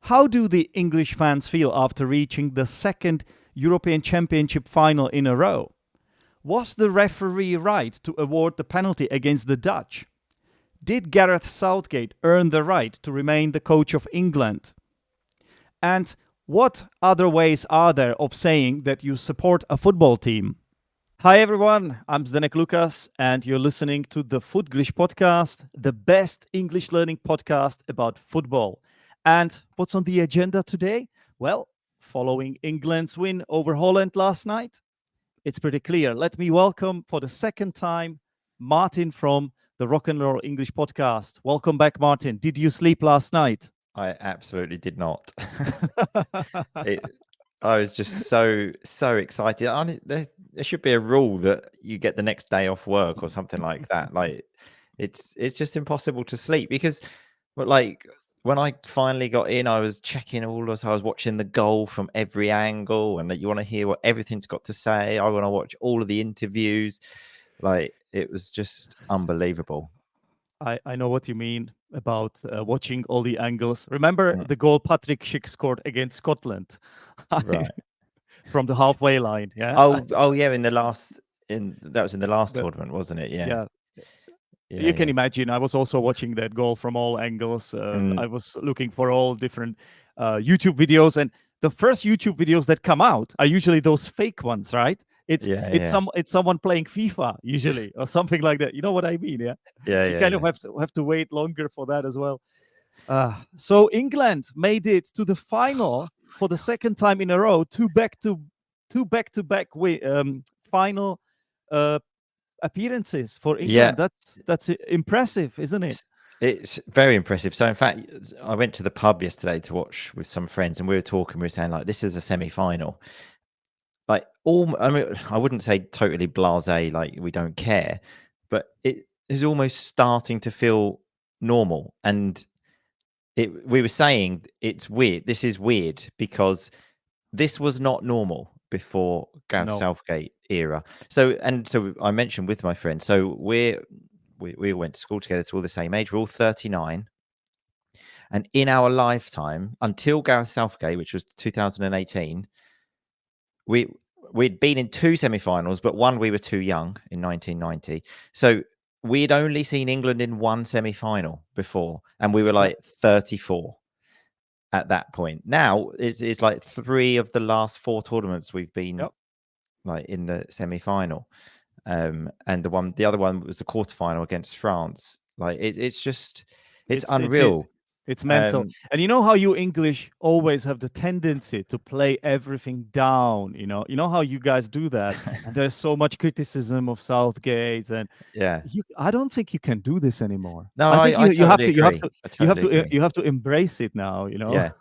how do the English fans feel after reaching the second European Championship final in a row? Was the referee right to award the penalty against the Dutch? Did Gareth Southgate earn the right to remain the coach of England? And what other ways are there of saying that you support a football team? Hi everyone, I'm Zdenek Lucas and you're listening to the Footglish Podcast, the best English learning podcast about football. And what's on the agenda today? Well, following England's win over Holland last night, it's pretty clear. Let me welcome for the second time Martin from the Rock and Roll English Podcast. Welcome back, Martin. Did you sleep last night? I absolutely did not. I was just so excited. There should be a rule that you get the next day off work or something like that. Like it's just impossible to sleep because, but like when I finally got in, I was checking all this. I was watching the goal from every angle, and that you want to hear what everything's got to say. I want to watch all of the interviews. Like it was just unbelievable. I know what you mean about watching all the angles. Remember the goal Patrick Schick scored against Scotland, right from the halfway line? Yeah. Oh yeah. That was in the last tournament, wasn't it? Yeah. You can imagine. I was also watching that goal from all angles. I was looking for all different YouTube videos, and the first YouTube videos that come out are usually those fake ones, right? It's someone playing FIFA usually or something like that. You know what I mean? Yeah. So you kind of have to wait longer for that as well. So England made it to the final for the second time in a row. Two back-to-back final appearances for England. That's impressive, isn't it? It's very impressive. So in fact, I went to the pub yesterday to watch with some friends, and we were saying like, this is a semi-final. Like I wouldn't say totally blasé, like we don't care, but it is almost starting to feel normal. And we were saying it's weird. This is weird because this was not normal before Gareth Southgate era. So I mentioned with my friend, so we all went to school together, so all the same age. We're all 39. And in our lifetime, until Gareth Southgate, which was 2018, we'd been in two semi-finals, but one we were too young in 1990. So we'd only seen England in one semi-final before, and we were like 34 at that point. Now it's like 3 of the last 4 tournaments we've been like in the semi-final, and the other one was the quarterfinal against France. Like it's unreal. It's mental. And you know how you English always have the tendency to play everything down, you know how you guys do that. And there's so much criticism of Southgate, and I don't think you can do this anymore. No, I think you have to embrace it now, Yeah.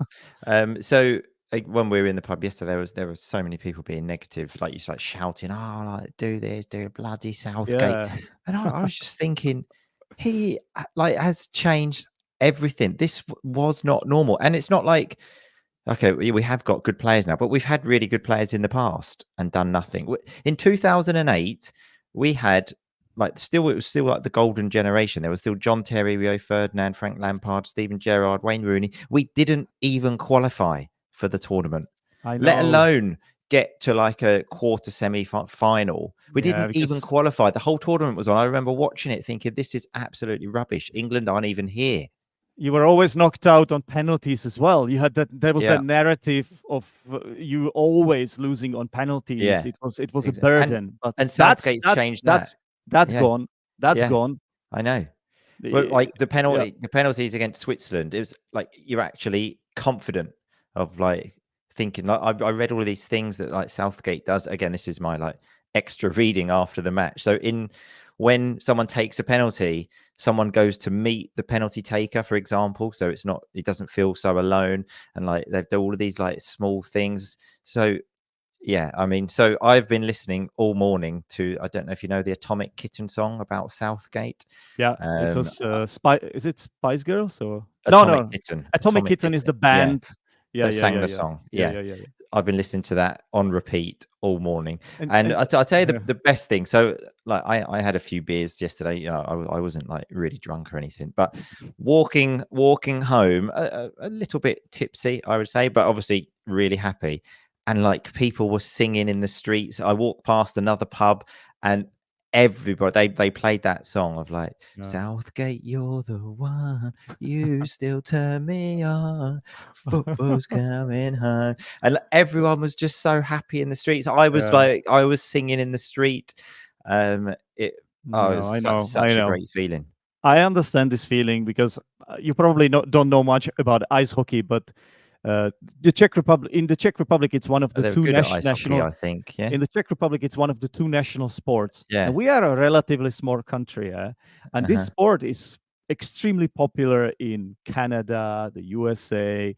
So when we were in the pub yesterday, there was so many people being negative, like you start shouting, "Oh, like do this, do bloody Southgate." And I was just thinking, he like has changed everything. This was not normal, and it's not like, okay, we have got good players now, but we've had really good players in the past and done nothing. In 2008, we had it was still like the golden generation. There was still John Terry, Rio Ferdinand, Frank Lampard, Steven Gerrard, Wayne Rooney. We didn't even qualify for the tournament, let alone get to like a quarter semi-final. We didn't even qualify. The whole tournament was on. I remember watching it thinking, this is absolutely rubbish. England aren't even here. You were always knocked out on penalties as well. You had that. There was that narrative of you always losing on penalties. Yeah. It was a burden. And Southgate's changed that. That's gone. That's gone. I know. But like the penalties against Switzerland, it was like you're actually confident of like thinking. Like I read all of these things that like Southgate does. Again, this is my like extra reading after the match. So when someone takes a penalty, someone goes to meet the penalty taker, for example. So it doesn't feel so alone. And like they've done all of these like small things. So yeah, I mean, so I've been listening all morning to, I don't know if you know the Atomic Kitten song about Southgate. Yeah, it was is it Spice Girls or Atomic Kitten? Atomic Kitten is the band. That sang the song. Yeah. I've been listening to that on repeat all morning. And and I'll tell you the best thing. So, like, I had a few beers yesterday. You know, I wasn't like really drunk or anything, but walking home, a little bit tipsy, I would say, but obviously really happy. And like people were singing in the streets. I walked past another pub, and everybody they played that song of like Southgate, you're the one, you still turn me on, football's coming home, and everyone was just so happy in the streets. I was singing in the street. It was such a great feeling. I understand this feeling because you probably don't know much about ice hockey, but the Czech Republic, it's one of the two national. I think, yeah. In the Czech Republic, it's one of the two national sports. Yeah. And we are a relatively small country, and this sport is extremely popular in Canada, the USA,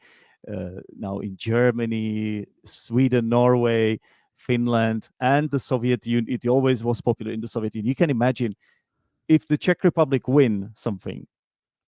now in Germany, Sweden, Norway, Finland, and the Soviet Union. It always was popular in the Soviet Union. You can imagine if the Czech Republic win something.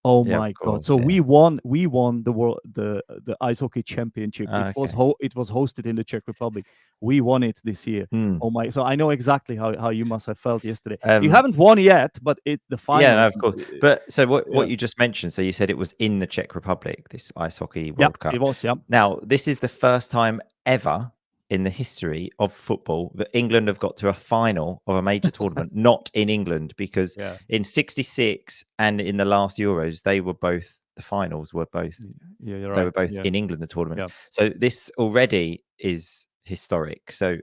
Oh my God! So we won the ice hockey championship. It was hosted in the Czech Republic. We won it this year. Oh my! So I know exactly how you must have felt yesterday. You haven't won yet, but it's the final. Yeah, no, of course. But so what you just mentioned? So you said it was in the Czech Republic, this ice hockey World Cup. It was. Yeah. Now this is the first time ever in the history of football that England have got to a final of a major tournament, not in England, because in '66 and in the last Euros, the finals were both in England, the tournament. Yeah. So this already is historic. So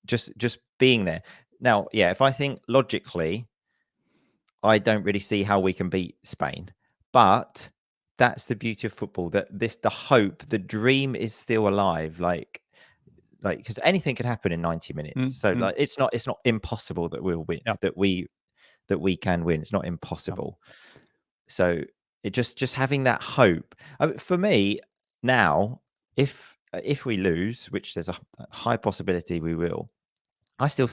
just being there. Now, if I think logically, I don't really see how we can beat Spain, but that's the beauty of football, that the hope, the dream is still alive. Like, because anything can happen in 90 minutes. So like it's not impossible that we'll win, that we can win. It's not impossible. So it just having that hope. For me now, if we lose, which there's a high possibility we will, I still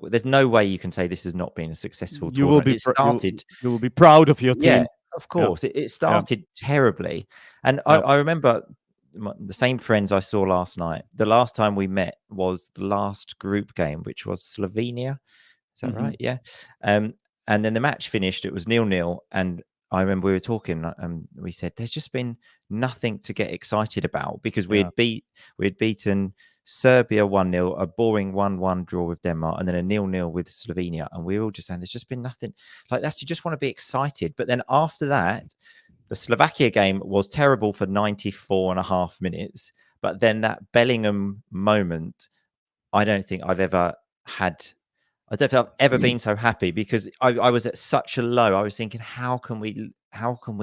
there's no way you can say this has not been a successful tournament. You will be proud of your team. Yeah, of course. It started terribly. And I remember the same friends I saw last night. The last time we met was the last group game, which was Slovenia. Is that right? Yeah. And then the match finished. It was 0-0. And I remember we were talking, and we said there's just been nothing to get excited about, because we had beaten Serbia 1-0, a boring 1-1 draw with Denmark, and then a 0-0 with Slovenia. And we were all just saying there's just been nothing like that. You just want to be excited. But then after that, the Slovakia game was terrible for 94.5 minutes. But then that Bellingham moment, I don't think I've ever been so happy, because I was at such a low. I was thinking, how can we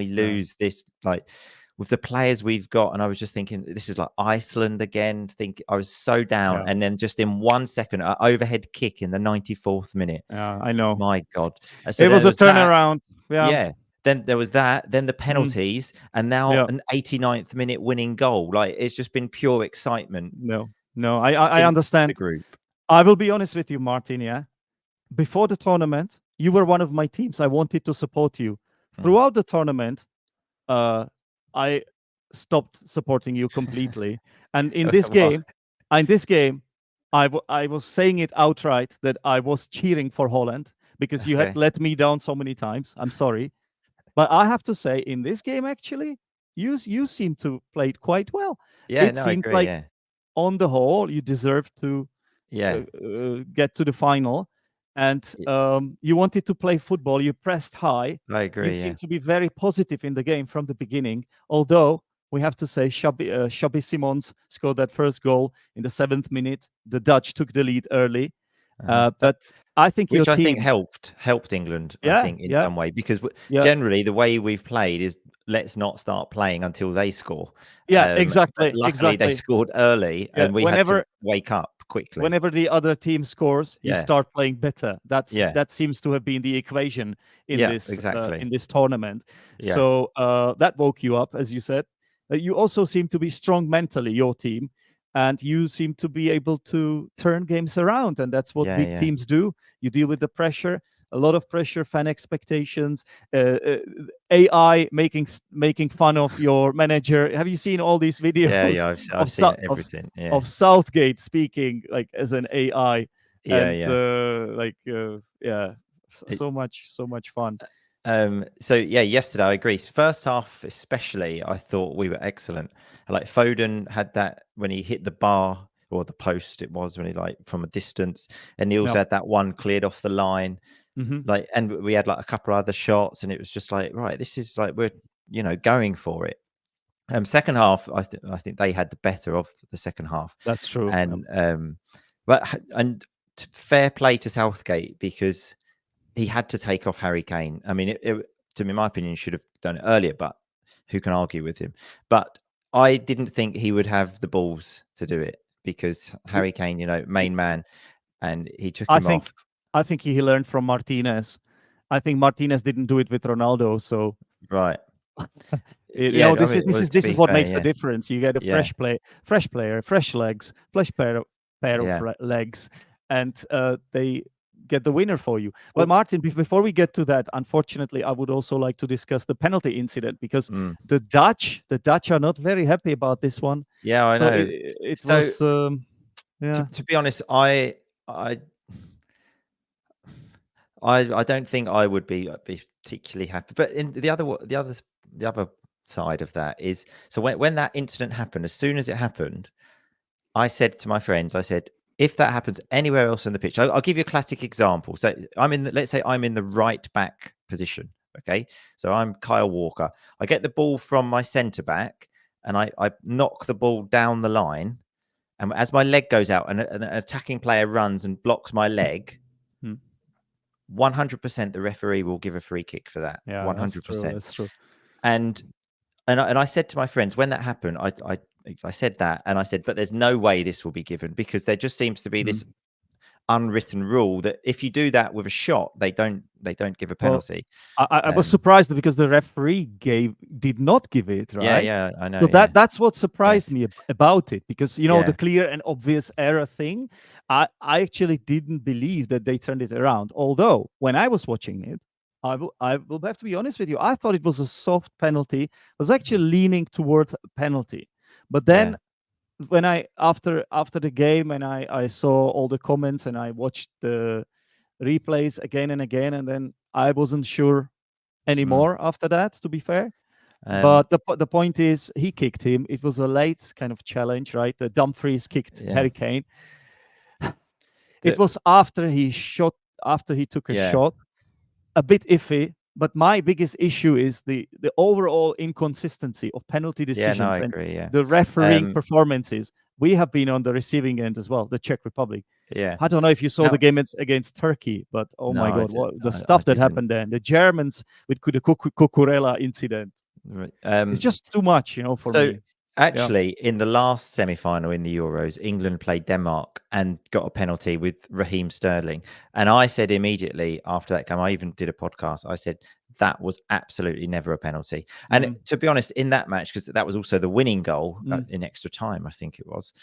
lose this, like, with the players we've got? And I was just thinking, this is like Iceland again. I was so down. And then just in 1 second, an overhead kick in the 94th minute. I know. My God. So it was a turnaround. Yeah. Then there was that, then the penalties, and now an 89th minute winning goal. Like, it's just been pure excitement. No, I understand. The group. I will be honest with you, Martin. Yeah. Before the tournament, you were one of my teams. I wanted to support you. Throughout the tournament, I stopped supporting you completely. And in this game, I was saying it outright that I was cheering for Holland, because you had let me down so many times. I'm sorry. But I have to say, in this game, actually, you seem to play it quite well. Yeah, it seemed like, on the whole, you deserved to get to the final. And you wanted to play football. You pressed high. I agree. You seemed to be very positive in the game from the beginning. Although we have to say, Xabi Simons scored that first goal in the 7th minute. The Dutch took the lead early. But I think which your team helped England, I think, in some way, because generally the way we've played is let's not start playing until they score. Exactly. Luckily, they scored early, and we had to wake up quickly. Whenever the other team scores, you start playing better. That seems to have been the equation in this tournament. So that woke you up, as you said. You also seem to be strong mentally, your team. And you seem to be able to turn games around. And that's what big teams do. You deal with the pressure. a lot of pressure, fan expectations, AI making fun of your manager. Have you seen all these Yeah, videos yeah. of I've seen everything. Yeah, of Southgate speaking like as an AI, yeah, and yeah. so much fun. So yeah, yesterday I agree. First half, especially, I thought we were excellent. Like Foden had that when he hit the bar or the post, it was when he like from a distance, and he also Yeah. had that one cleared off the line. Hmm. Like, and we had like a couple of other shots, and it was just like, right, this is like we're going for it. Second half, I think they had the better of the second half, That's true. and fair play to Southgate because he had to take off Harry Kane. I mean, to me, in my opinion, he should have done it earlier, but who can argue with him? But I didn't think he would have the balls to do it because Harry Kane, main man, and he took I him think off. I think he learned from Martinez. I think Martinez didn't do it with Ronaldo, so Right. you Yeah, know, I this mean, well, is to this be is what fair, makes the yeah, difference. You get a yeah, fresh player, fresh legs, fresh pair of yeah. legs, and they get the winner for you. Well, Well, Martin, before we get to that, unfortunately, I would also like to discuss the penalty incident because the Dutch are not very happy about this one. yeah, I So know. it So was yeah. to be honest, I I don't think I would be particularly happy. But in the other side of that is, so when that incident happened, as soon as it happened, I said to my friends, I said, if that happens anywhere else on the pitch, I'll give you a classic example. So let's say I'm in the right back position. Okay. So I'm Kyle Walker. I get the ball from my centre back and I knock the ball down the line. And as my leg goes out and an attacking player runs and blocks my leg, Hmm. 100% the referee will give a free kick for that. Yeah, that's true. 100%. That's true. And I said to my friends when that happened, I said that, and I said, but there's no way this will be given because there just seems to be Hmm. this unwritten rule that if you do that with a shot, they don't give a Well, penalty. I was surprised because the referee did not give it, Yeah, right? yeah, I know. So Yeah, that's what surprised yes, me about it, because the yeah, clear and obvious error thing, I actually didn't believe that they turned it around. Although when I was watching it, I will have to be honest with you, I thought it was a soft penalty. I was actually leaning towards a penalty, but yeah, then when I after the game and I saw all the comments and I watched the replays again and again, and then I wasn't sure mm. anymore after that, to be fair. Um, But the point is, he kicked him. It was a late kind of challenge, right? Dumfries kicked yeah, Harry Kane. It the, was after he took a yeah, shot, a bit iffy. But my biggest issue is the overall inconsistency of penalty yeah. No, I decisions and agree. Yeah, the refereeing um, performances. We have been on the receiving end as well, the Czech Republic. yeah. I don't know if you saw the Now, game against Turkey, but oh my no, God, what the I stuff that didn't. happened then. The Germans with the Cucurella incident. Right, It's just too much, for So me. Yeah. actually, in the last semi-final in the Euros, England played Denmark and got a penalty with Raheem Sterling. And I said immediately after that game, I even did a podcast. I said that was absolutely never a penalty. And Mm, to be honest, in that match, because that was also the winning goal mm, in extra time, I think it was.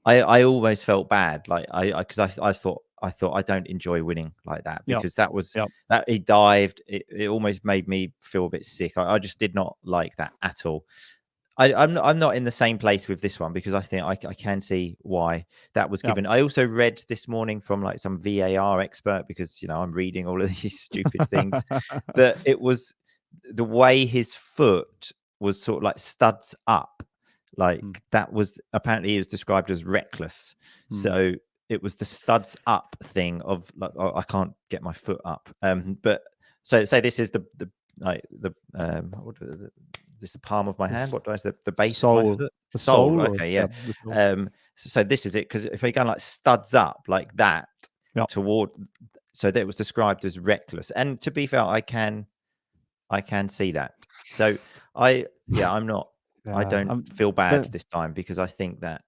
I almost felt bad, like because I thought I don't enjoy winning like that yeah. because that was Yeah. that he dived. It almost made me feel a bit sick. I just did not like that at all. I'm not in the same place with this one because I think I can see why that was Yeah. given. I also read this morning from like some VAR expert because I'm reading all of these stupid things that it was the way his foot was sort of like studs up, like Mm, that was apparently it was described as reckless. mm. So it was the studs up thing of like I can't get my foot up. But so say this is the like the this is the palm of my hand. This What do I say? The base of my soul, foot. the Sole. soul, or Okay, yeah, yeah. the soul. So this is it because if we go like studs up like that Yeah. toward, so that was described as reckless. And to be fair, I can see that. So I'm not. I Yeah. don't feel bad The this time because I think that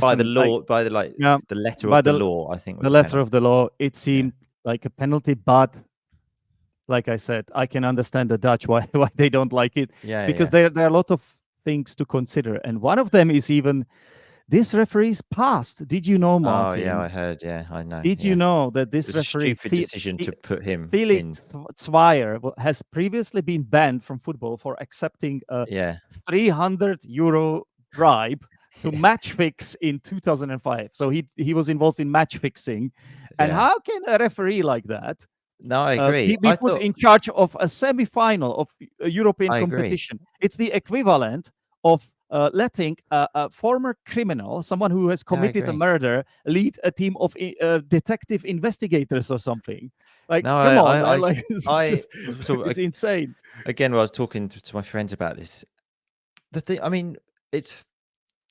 by the listen, like, law, by the yeah, the letter by of the law, I think the was a letter penalty. of the law, it Yeah, seemed like a penalty, but like I said, I can understand the Dutch why they don't like it, yeah, because yeah, there are a lot of things to consider, and one of them is even This referee's passed. Did you know, Oh yeah, Martin? I heard. Yeah, I know. Did you Yeah, know that it this was a referee, stupid decision to put him in. Felix Zweier, has previously been banned from football for accepting a Yeah, €300 bribe to yeah, match fix in 2005? So he was involved in match fixing. And yeah. how can a referee like that No, I agree. be put in charge of a semi-final of a European I agree. competition? It's the equivalent of letting a former criminal, someone who has Yeah, I committed a agree. murder, lead a team of detective investigators or something. Like, No, come on, man! Like, it's I just so it's insane. again, when I was talking to my friends about this, the thing, I mean, it's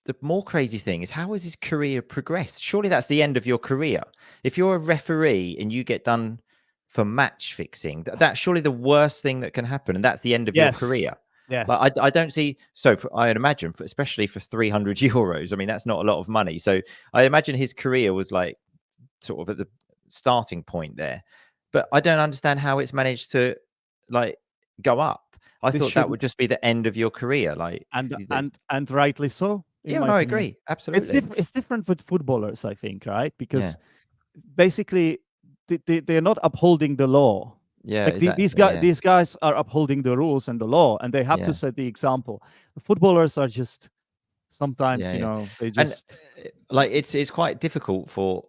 the more crazy thing is how has his career progressed? Surely that's the end of your career. If you're a referee and you get done for match fixing, that's surely the worst thing that can happen, and that's the end of your Yes, career. yes. Like I don't see. So I'd imagine, especially for €300, I mean that's not a lot of money. So I imagine his career was like sort of at the starting point there, but I don't understand how it's managed to like go up. I This thought that should would just be the end of your career. Like, and rightly so, in yeah, my no, I opinion. agree, absolutely. It's different with footballers, I think, right? Yeah, Because basically they're not upholding the law. yeah, Like exactly. Yeah, these guys are upholding the rules and the law, and they have to yeah, set the example. The footballers are just sometimes, yeah, yeah. they And just like it's quite difficult for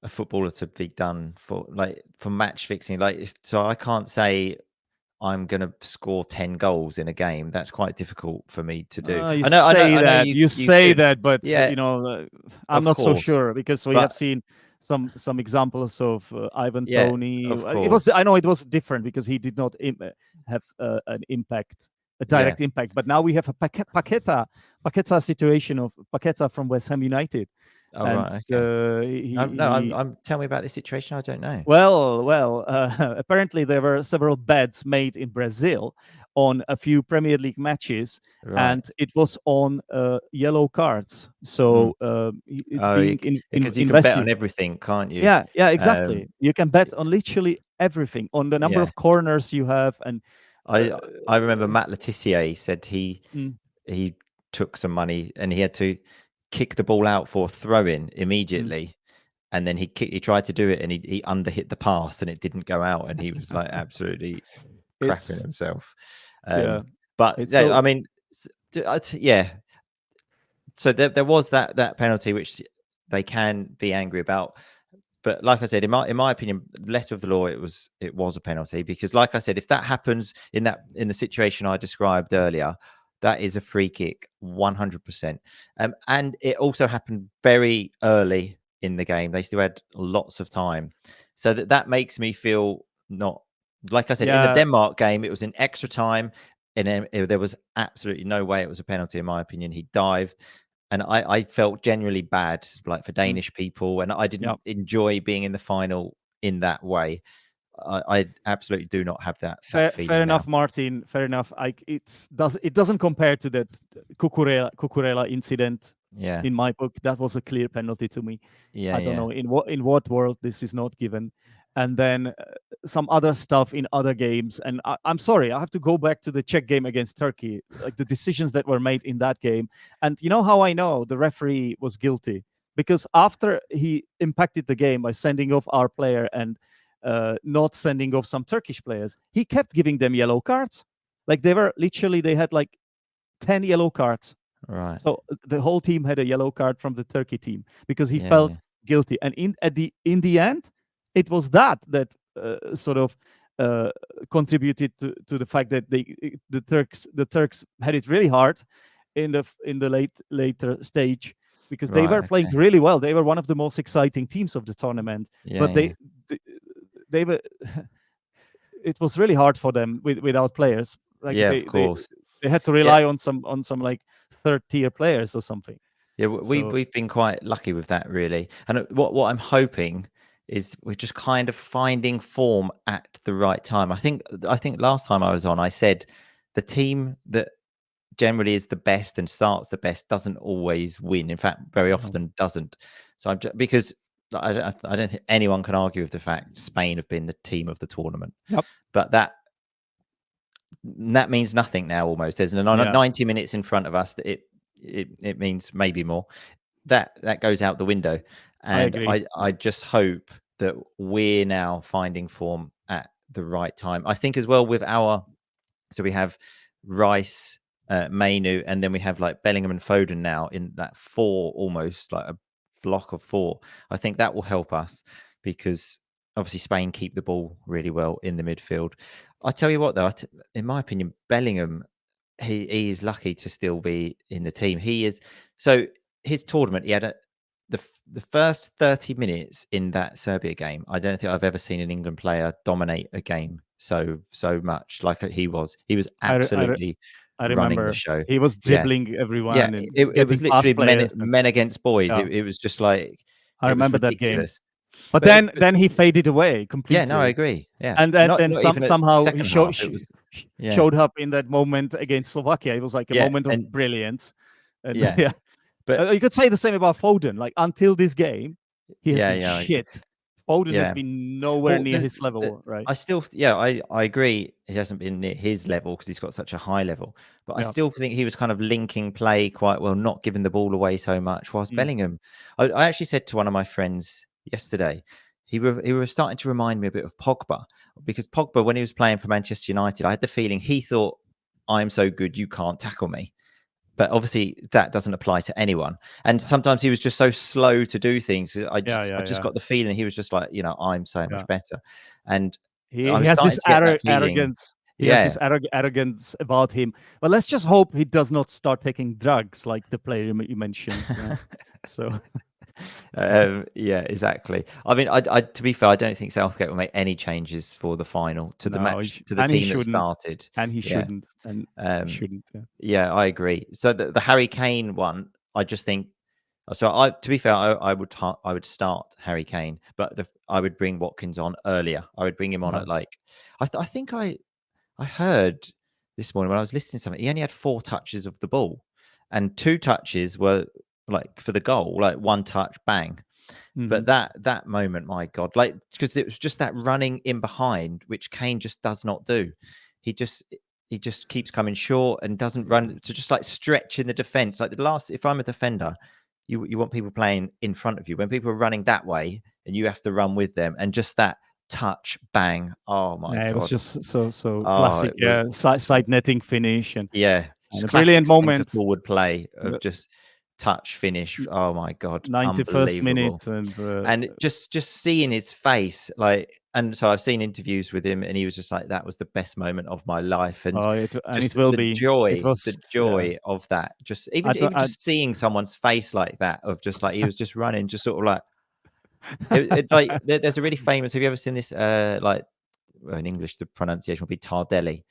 a footballer to be done for like for match fixing. Like, so I can't say I'm going to score 10 goals in a game. That's quite difficult for me to do. you I know you you say could. that, but Yeah, I'm of not so course. sure, because we have But seen some examples of Ivan yeah, Toney. of It was course. I know it was different because he did not have an impact, a Yeah. direct impact. But now we have a Paqueta situation of Paqueta from West Ham United, Oh, and right. Okay. No, he I'm tell me about this situation. I don't know. well, apparently there were several bets made in Brazil on a few Premier League matches, Right. and it was on yellow cards. Mm. So it's Oh, being because you can bet on invested. everything, can't you? Yeah, yeah, Um, exactly. You can bet on literally everything, on the number yeah. of corners you have, and I uh, I remember s- Matt Letitia said mm, he took some money and he had to kick the ball out for a throw in mm. immediately. And then he tried to do it and he underhit the pass and it didn't go out and he was like absolutely crapping It's himself. yeah, But it's yeah, so I mean, yeah. So there was that penalty which they can be angry about. But like I said, in my opinion, letter of the law, it was a penalty because, like I said, if that happens in the situation I described earlier, that is a free kick, 100%. And it also happened very early in the game. They still had lots of time, so that makes me feel not like I said in the yeah. Denmark game. It was in extra time, and then there was absolutely no way it was a penalty in my opinion. He dived and I felt genuinely bad, like for Mm, Danish people, and I yeah. didn't enjoy being in the final in that way. I absolutely do not have that Fair feeling now. enough, Martin. Fair enough. It doesn't compare to that Cucurella incident. Yeah, In my book, that was a clear penalty to me. yeah, I don't yeah, know in what world this is not given. And then some other stuff in other games. And I'm sorry, I have to go back to the Czech game against Turkey, like the decisions that were made in that game. And you know how I know the referee was guilty? Because after he impacted the game by sending off our player and not sending off some Turkish players, he kept giving them yellow cards. Like they had like 10 yellow cards. right, So the whole team had a yellow card from the Turkey team because he yeah, yeah, felt guilty. And in the end, it was that sort of uh, contributed to the fact that the Turks had it really hard in the later stage, because they were right, playing okay, really well. They were one of the most exciting teams of the tournament, yeah, but yeah, they were it was really hard for them without players. Like yeah, of course, they had to yeah, rely on some like third tier players or something. yeah. So We've been quite lucky with that, really. And what I'm hoping is we're just kind of finding form at the right time. I think last time I was on, I said the team that generally is the best and starts the best doesn't always win. In fact, very no. often doesn't. So because I don't think anyone can argue with the fact Spain have been the team of the tournament, Yep. but that means nothing now. Almost there's Yeah. 90 minutes in front of us that it means maybe more. That goes out the window, I and agree. I just hope that we're now finding form at the right time. I think as well with so we have Rice, Mainu, and then we have like Bellingham and Foden now in that four, almost like a block of four. I think that will help us because obviously Spain keep the ball really well in the midfield. I tell you what, though, in my opinion, Bellingham, he is lucky to still be in the team. He is. So his tournament, he had the first 30 minutes in that Serbia game. I don't think I've ever seen an England player dominate a game so much like he was. He was I, re- I, re- absolutely I running the remember show. he was Yeah, dribbling yeah. everyone and It getting was past literally players. men against boys. Yeah, It was just like I it was remember that game. ridiculous. But then he faded away Yeah, no, I completely. agree. Yeah, And then, not then even at somehow he second half. It was yeah, showed up in that moment against Slovakia. It was like a yeah, moment of and brilliance. And yeah, yeah, but you could say the same about Foden. Like until this game, he has been yeah. shit. Foden has Yeah. been nowhere Well, near his level, right? I still, yeah, I agree. He hasn't been near his level because he's got such a high level. But I Yeah. still think he was kind of linking play quite well, not giving the ball away so much. Whilst Mm. Bellingham, I actually said to one of my friends yesterday, he was starting to remind me a bit of Pogba because Pogba, when he was playing for Manchester United, I had the feeling he thought, "I'm so good, you can't tackle me." But obviously that doesn't apply to anyone. And sometimes he was just so slow to do things. I just got the feeling he was just like, I'm so much better. And He I was has this starting to get that feeling. arrogance. He has Yeah. this arrogance about him. But let's just hope he does not start taking drugs like the player you mentioned. So Yeah, exactly. I mean, I to be fair, I don't think Southgate will make any changes for the final to the no, match to the he team that shouldn't, started. and he Yeah. shouldn't, and he shouldn't. Yeah. Yeah, I agree. So the Harry Kane one, I just think. So to be fair, I would start Harry Kane, but I would bring Watkins on earlier. I would bring him on at like, I think I heard this morning when I was listening to something. He only had 4 touches of the ball, and 2 touches were like for the goal, like 1 touch, bang. But that moment, my God, like because it was just that running in behind, which Kane just does not do. He just keeps coming short and doesn't run to just like stretch in the defense. Like if I'm a defender, you want people playing in front of you. When people are running that way and you have to run with them, and just that touch, bang. Oh my It was God. just so Oh, classic. it was Side netting finish and just a classic brilliant centre moment. forward play of just touch finish. Oh my God, 91st unbelievable. minute And just seeing his face, like, and so I've seen interviews with him, and he was just like, "That was the best moment of my life," and it just will the be. It joy, was of that. Just I, even I, just seeing someone's face like that, of just like he was just running, just sort of like like. There's a really famous. Have you ever seen this? Like, well, in English, the pronunciation would be Tardelli,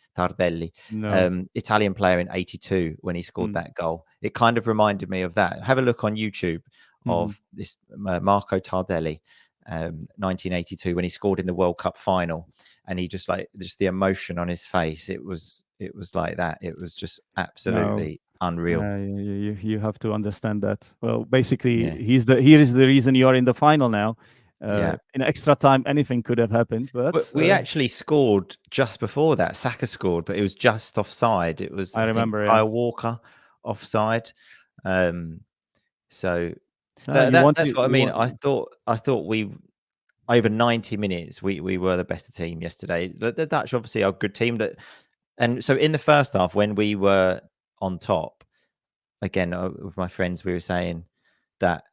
no. Italian player in '82 when he scored Mm. that goal. It kind of reminded me of that. Have a look on YouTube of this Marco Tardelli, 1982, when he scored in the World Cup final, and he just the emotion on his face. It was like that. It was just No. absolutely unreal. You have to understand that. Well, basically, Yeah. here is the reason you are in the final now. Yeah. In extra time, anything could have happened, but we actually scored just before that. Saka scored, but it was just offside. It was, I I think, remember. Kyle Walker offside. So You want that's to. what I You mean. want. I thought we over 90 minutes we were the better team yesterday. The Dutch obviously are a good team and so in the first half when we were on top, again with my friends, we were saying that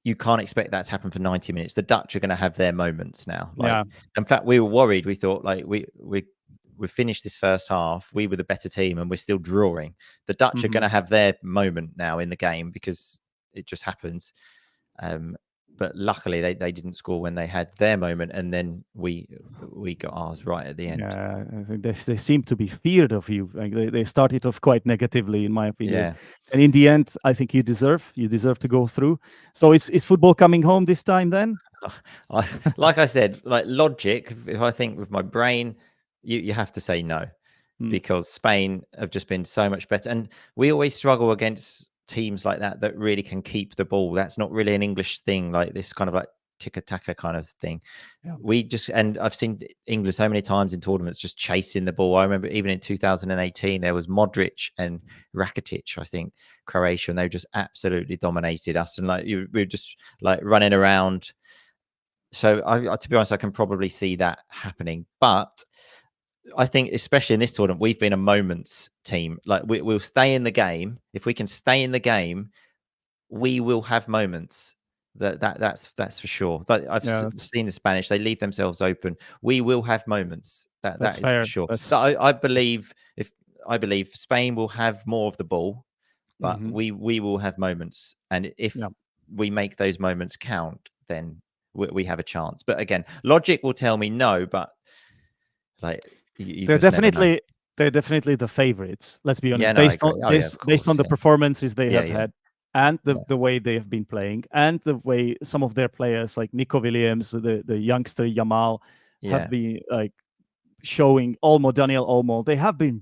you can't expect that to happen for 90 minutes. The Dutch are going to have their moments now. Like, in fact, we were worried. We thought like we finished this first half. We were the better team, and we're still drawing. The Dutch are going to have their moment now in the game because it just happens. But luckily, they didn't score when they had their moment, and then we got ours right at the end. Yeah, I think they seem to be feared of you. Like they started off quite negatively, in my opinion. Yeah. And in the end, I think you deserve to go through. So is football coming home this time then? Like I said, like logic. If I think with my brain, you have to say no, because Spain have just been so much better, and we always struggle against teams like that really can keep the ball. That's not really an English thing. Like this kind of like tick-a-taka kind of thing. Yeah. And I've seen England so many times in tournaments just chasing the ball. I remember even in 2018 there was Modric and Rakitic, I think, Croatia, and they just absolutely dominated us, and like we were just like running around. So I to be honest, I can probably see that happening, but I think especially in this tournament we've been a moments team. Like we'll stay in the game. If we can stay in the game, we will have moments. That's for sure. I've Yeah, seen the Spanish; they leave themselves open. We will have moments. that's That is for fair. sure. So I believe Spain will have more of the ball, but Mm-hmm. we will have moments, and if Yeah. we make those moments count, then we have a chance. But again, logic will tell me no, but like you They're just never know. definitely the favorites. Let's be honest, Yeah, no, I agree. based on the performances they Yeah, have yeah, had, and yeah, the way they have been playing, and the way some of their players like Nico Williams, the youngster Yamal, have yeah, been like showing Daniel Olmo. They have been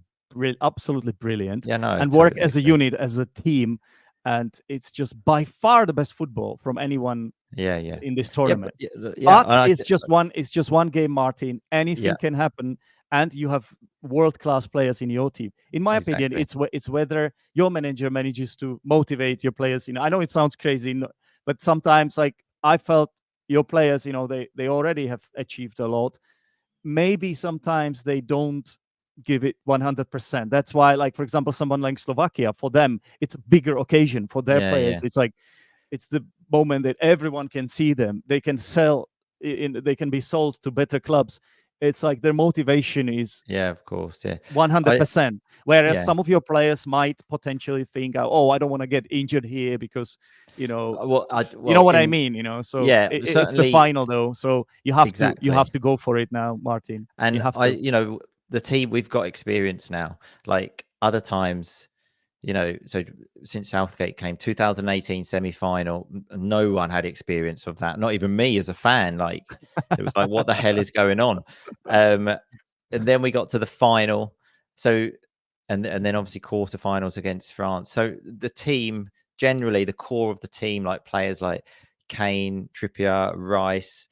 absolutely brilliant yeah. No, I and work totally as a agree. unit, as a team, and it's just by far the best football from anyone Yeah, yeah, in this yeah, but tournament. yeah. But it's just one game, Martin. Yeah, Anything can happen, and you have world-class players in your team. In my opinion, exactly. it's whether your manager manages to motivate your players. I know it sounds crazy, but sometimes like I felt your players, they already have achieved a lot. Maybe sometimes they don't give it 100%. That's why, like, for example, someone like Slovakia, for them it's a bigger occasion. For their Yeah, yeah, players, it's like it's the moment that everyone can see them. They can they can be sold to better clubs. It's like their motivation is yeah. Of course, yeah. 100%. Whereas Yeah. some of your players might potentially think, oh, I don't want to get injured here because, you know what I mean, So yeah, it's the certainly, final though. So you exactly. have to go for it now, Martin. You And have to. the team, we've got experience now. Like other times, so since Southgate came, 2018 semi-final, no one had experience of that. Not even me as a fan. Like it was like, what the hell is going on? Um, and then we got to the final. So, and then obviously quarterfinals against France. So the team, generally the core of the team, like players like Kane, Trippier, Rice,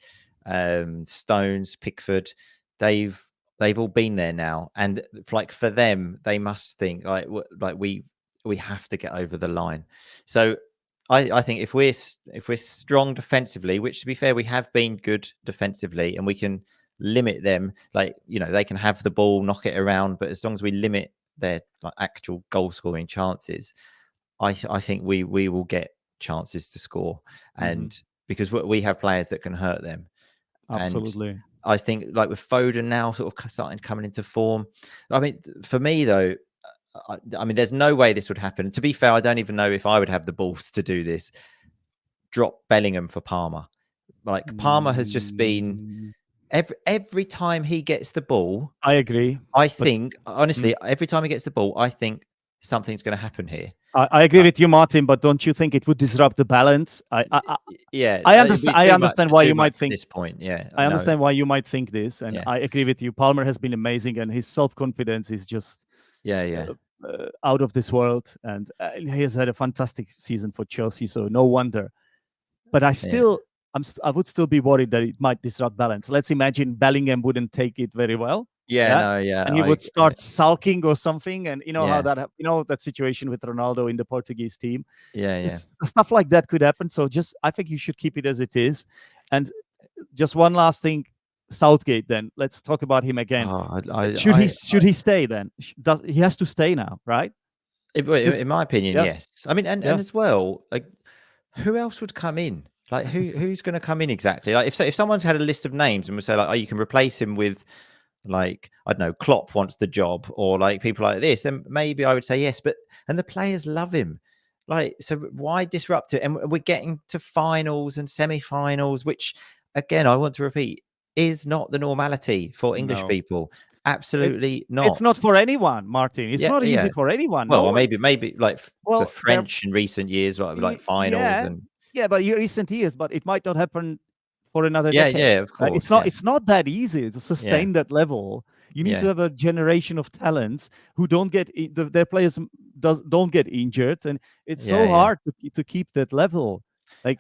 Stones, Pickford, they've all been there now, and like for them, they must think like we have to get over the line. So I think if we're strong defensively, which to be fair, we have been good defensively, and we can limit them, like they can have the ball, knock it around, but as long as we limit their like actual goal scoring chances, I think we will get chances to score, Mhm. and because we have players that can hurt them. And Absolutely. I think like with Foden now sort of starting coming into form. I mean, for me though, I mean, there's no way this would happen. To be fair, I don't even know if I would have the balls to do this. Drop Bellingham for Palmer. Like Palmer has just been Mm, every time he gets the ball, I agree, I but think mm, honestly, every time he gets the ball, I think something's going to happen here. I agree Uh, with you, Martin. But don't you think it would disrupt the balance? yeah, I it'd be understand. I understand why too you much might at think. this point. Yeah, I I know. understand why you might think this, and Yeah, I agree with you. Palmer has been amazing, and his self-confidence is just yeah, yeah, uh, out of this world. And he has had a fantastic season for Chelsea, so no wonder. But yeah, I would still be worried that it might disrupt balance. Let's imagine Bellingham wouldn't take it very well, yeah. yeah, No, yeah, and he would start sulking or something. And you know how yeah, that that situation with Ronaldo in the Portuguese team, yeah, yeah. stuff like that could happen. So I think you should keep it as it is. And just one last thing, Southgate. Then let's talk about him again. Oh, Should he stay then? Does he has to stay now, right? Because in my opinion, yeah, yes. I mean, and yeah. as well, like who else would come in? Like who's going to come in exactly? Like if someone's had a list of names and would say like, oh, you can replace him with like I don't know, Klopp wants the job, or like people like this, then maybe I would say yes. But and the players love him, like so why disrupt it? And we're getting to finals and semi-finals, which again I want to repeat is not the normality for English No, people. it Absolutely it's not not. for anyone, Martin. It's Yeah, not easy yeah. for anyone. No Well, or one. maybe like the Well, there. French in recent years, like finals Yeah, and yeah, but recent years, but it might not happen for another yeah, decade. yeah, of It's course, not. yeah, It's not that easy to yeah, sustain that level. You need to yeah, have a generation of talents who don't their players don't get injured, and it's yeah, so yeah. hard to keep that level. Like,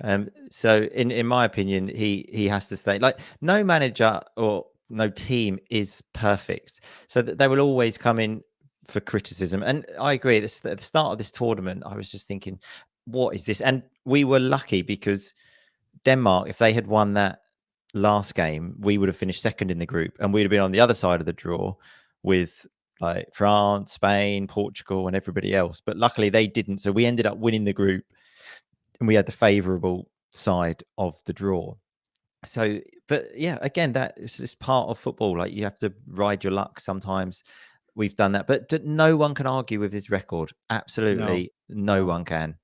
So in my opinion, he has to stay. Like, no manager or no team is perfect, so that they will always come in for criticism. And I agree. At the start of this tournament, I was just thinking, what is this? And we were lucky because Denmark, if they had won that last game, we would have finished second in the group, and we'd have been on the other side of the draw with like France, Spain, Portugal, and everybody else. But luckily they didn't, so we ended up winning the group, and we had the favourable side of the draw. So, but yeah, again, that is part of football. Like, you have to ride your luck sometimes. We've done that, but no one can argue with his record. Absolutely, no one can.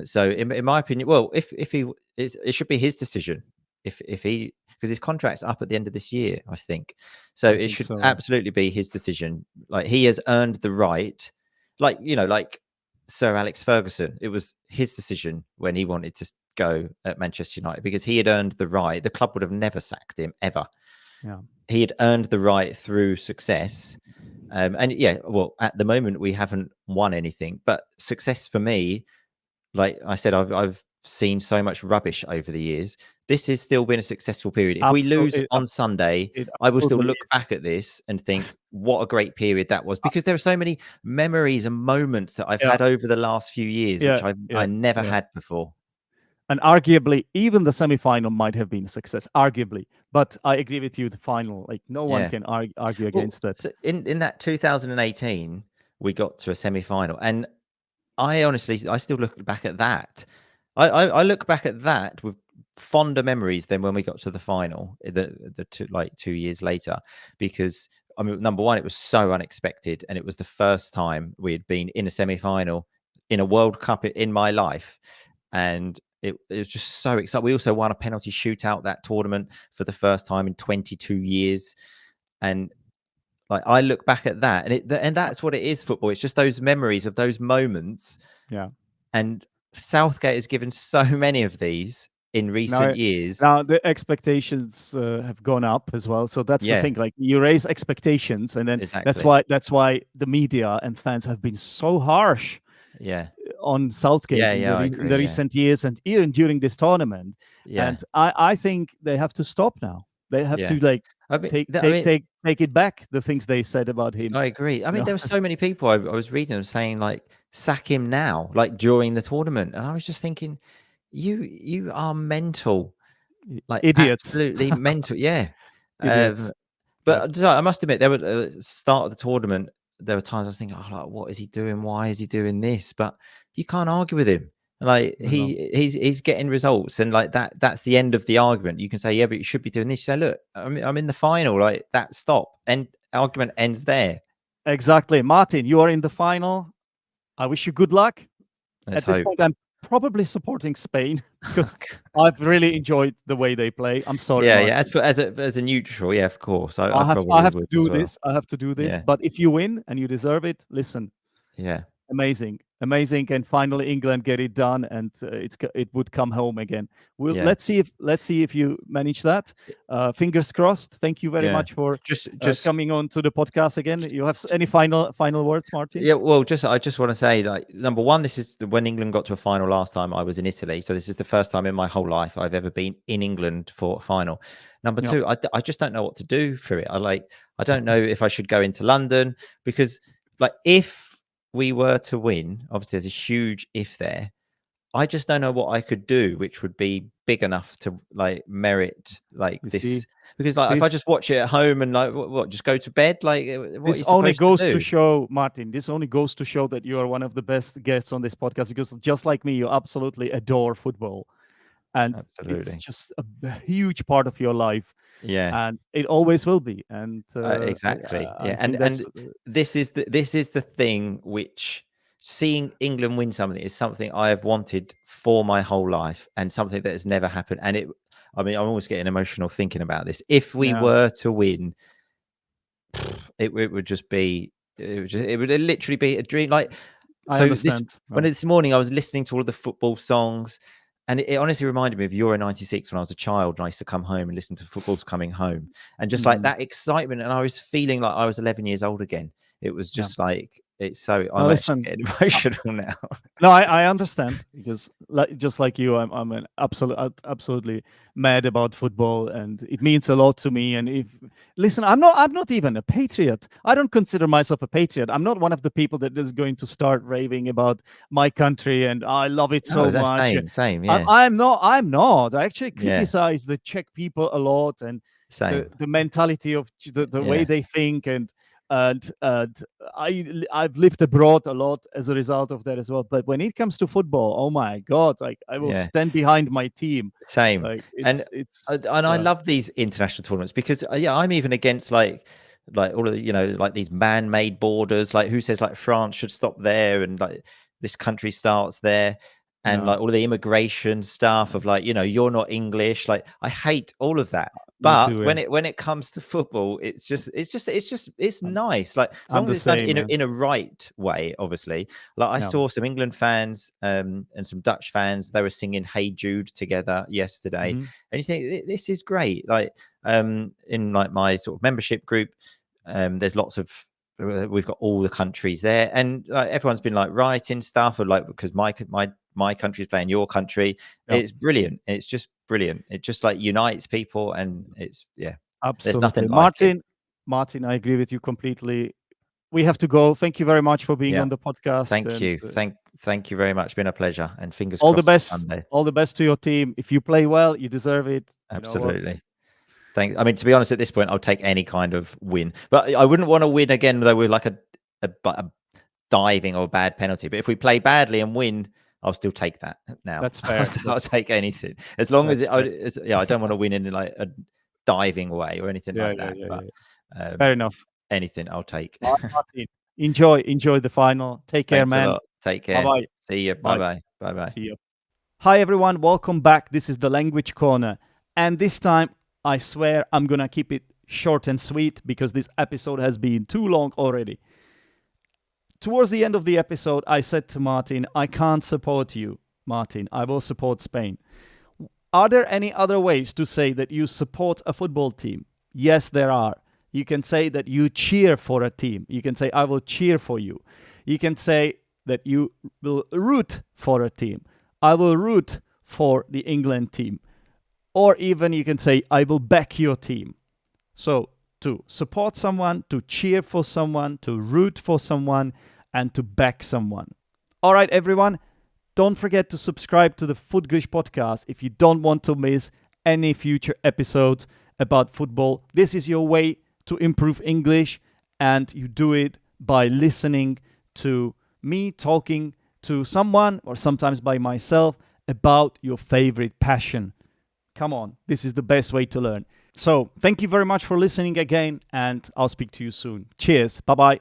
So, in my opinion, well, if he, it should be his decision. If he, because his contract's up at the end of this year, I think. So it should absolutely be his decision. Like, he has earned the right. Like, like Sir Alex Ferguson, it was his decision when he wanted to go at Manchester United, because he had earned the right. The club would have never sacked him ever. Yeah, he had earned the right through success. And yeah, well, at the moment we haven't won anything, but success for me, like I said, I've seen so much rubbish over the years. This has still been a successful period. If we lose on Sunday, I will still look back at this and think, what a great period that was, because there are so many memories and moments that I've had over the last few years, which I never had before. And arguably, even the semi-final might have been a success, arguably. But I agree with you, the final, like, no one can argue against that. So in that 2018, we got to a semi-final, and I still look back at that. I look back at that with fonder memories than when we got to the final, the 2 years later, because I mean, number one, it was so unexpected, and it was the first time we had been in a semi-final in a World Cup in my life, and it was just so exciting. We also won a penalty shootout that tournament for the first time in 22 years, and like, I look back at that, and that's what it is, football. It's just those memories of those moments. Yeah. And Southgate has given so many of these in recent years. Now the expectations have gone up as well. So that's the thing. Like, you raise expectations, and then that's why the media and fans have been so harsh. On Southgate in the recent years, and even during this tournament. And I think they have to stop now. They have to take it back, the things they said about him. I agree. I mean, there were so many people I was reading them saying, like, sack him now, like during the tournament. And I was just thinking, you are mental. Like, idiots. Absolutely mental. Yeah. Idiots. But I must admit, there were at the start of the tournament, there were times I was thinking, oh, like, what is he doing? Why is he doing this? But you can't argue with him. Like, he's getting results, and like that's the end of the argument. You can say, yeah, but you should be doing this. You say, look, I'm in the final. Like, that, stop, and argument ends there. Exactly. Martin, you are in the final. I wish you good luck. At this point, I'm probably supporting Spain because I've really enjoyed the way they play. I'm sorry. Yeah. As a neutral, yeah, of course. I have to do this. I have to do this. Yeah. But if you win and you deserve it, listen. Yeah. Amazing, and finally England get it done, and it would come home again. Let's see if you manage that. Fingers crossed. Thank you very much for just coming on to the podcast again. You have any final words, Martin? Yeah, well, I just want to say, like, number one, this is when England got to a final last time. I was in Italy, so this is the first time in my whole life I've ever been in England for a final. Number two, I just don't know what to do for it. I don't know if I should go into London, because, like, if we were to win, obviously there's a huge if there. I just don't know what I could do which would be big enough to, like, merit, like, this. Because, like, if I just watch it at home and, like, what just go to bed, like, this only goes to show, Martin, this only goes to show that you are one of the best guests on this podcast, because just like me, you absolutely adore football, and it's just a huge part of your life. And it always will be. And exactly. And this is the thing which, seeing England win something is something I have wanted for my whole life, and something that has never happened. And I mean, I'm always getting emotional thinking about this. If we were to win, it would just be, it would literally be a dream. Like, I understand. When this morning I was listening to all of the football songs, and it honestly reminded me of Euro 96 when I was a child, and I used to come home and listen to football's coming home, and just like that excitement. And I was feeling like I was 11 years old again. Yeah. just like it's so. No, I'm listen, actually getting emotional now. no, I understand because just like you, I'm an absolutely mad about football, and it means a lot to me. And if listen, I'm not even a patriot. I don't consider myself a patriot. I'm not one of the people that is going to start raving about my country and I love it No, so that's much. same, yeah, I'm not. I'm not. I actually yeah, criticize the Czech people a lot and same, the mentality of the way yeah, they think and I've lived abroad a lot as a result of that as well. But when it comes to football, oh my god, like I will yeah. stand behind my team. Same. Like And it's I yeah, love these international tournaments because yeah, I'm even against like all of the, like these man-made borders. Like who says like France should stop there and like this country starts there, and no, like all of the immigration stuff of like you're not English. Like I hate all of that. me But too. Yeah, when it comes to football, it's I'm, nice. Like as I'm long as the it's done same. Yeah, in a right way, obviously. Like I yeah. saw some England fans and some Dutch fans. They were singing "Hey Jude" together yesterday, Hmm. and you think this is great. Like in like my sort of membership group, there's lots of we've got all the countries there, and like everyone's been like writing stuff, or like because my country's playing your country. Yeah, It's brilliant. It's just brilliant. It just like unites people, and it's there's nothing absolutely, like it. Martin, I agree with you completely. We have to go. Thank you very much for being Yeah. on the podcast, Thank and you. Thank you very much. Been a pleasure. And fingers all the crossed for best. Sunday. All the best to your team. If you play well, you deserve it. You know what? Absolutely. I mean, to be honest, at this point, I'll take any kind of win. But I wouldn't want to win again, though, with like a diving or a bad penalty. But if we play badly and win, I'll still take that now. That's fair. I'll take anything. As long as, That's fair. I don't want to win in like a diving way or anything Yeah, like yeah, that. yeah, But yeah. Fair enough. anything I'll take. Martin, enjoy the final. Take care, Thanks a man. lot. Take Bye care. bye. See you. Bye Bye. bye. Bye bye. See you. Hi everyone, welcome back. This is the Language Corner, and this time I swear I'm gonna keep it short and sweet because this episode has been too long already. Towards the end of the episode, I said to Martin, I can't support you, Martin. I will support Spain. Are there any other ways to say that you support a football team? Yes, there are. You can say that you cheer for a team. You can say, I will cheer for you. You can say that you will root for a team. I will root for the England team. Or even you can say, I will back your team. So, to support someone, to cheer for someone, to root for someone, and to back someone. All right, everyone. Don't forget to subscribe to the Footglish Podcast if you don't want to miss any future episodes about football. This is your way to improve English, and you do it by listening to me talking to someone or sometimes by myself about your favorite passion. Come on, this is the best way to learn. So, thank you very much for listening again, and I'll speak to you soon. Cheers. Bye-bye.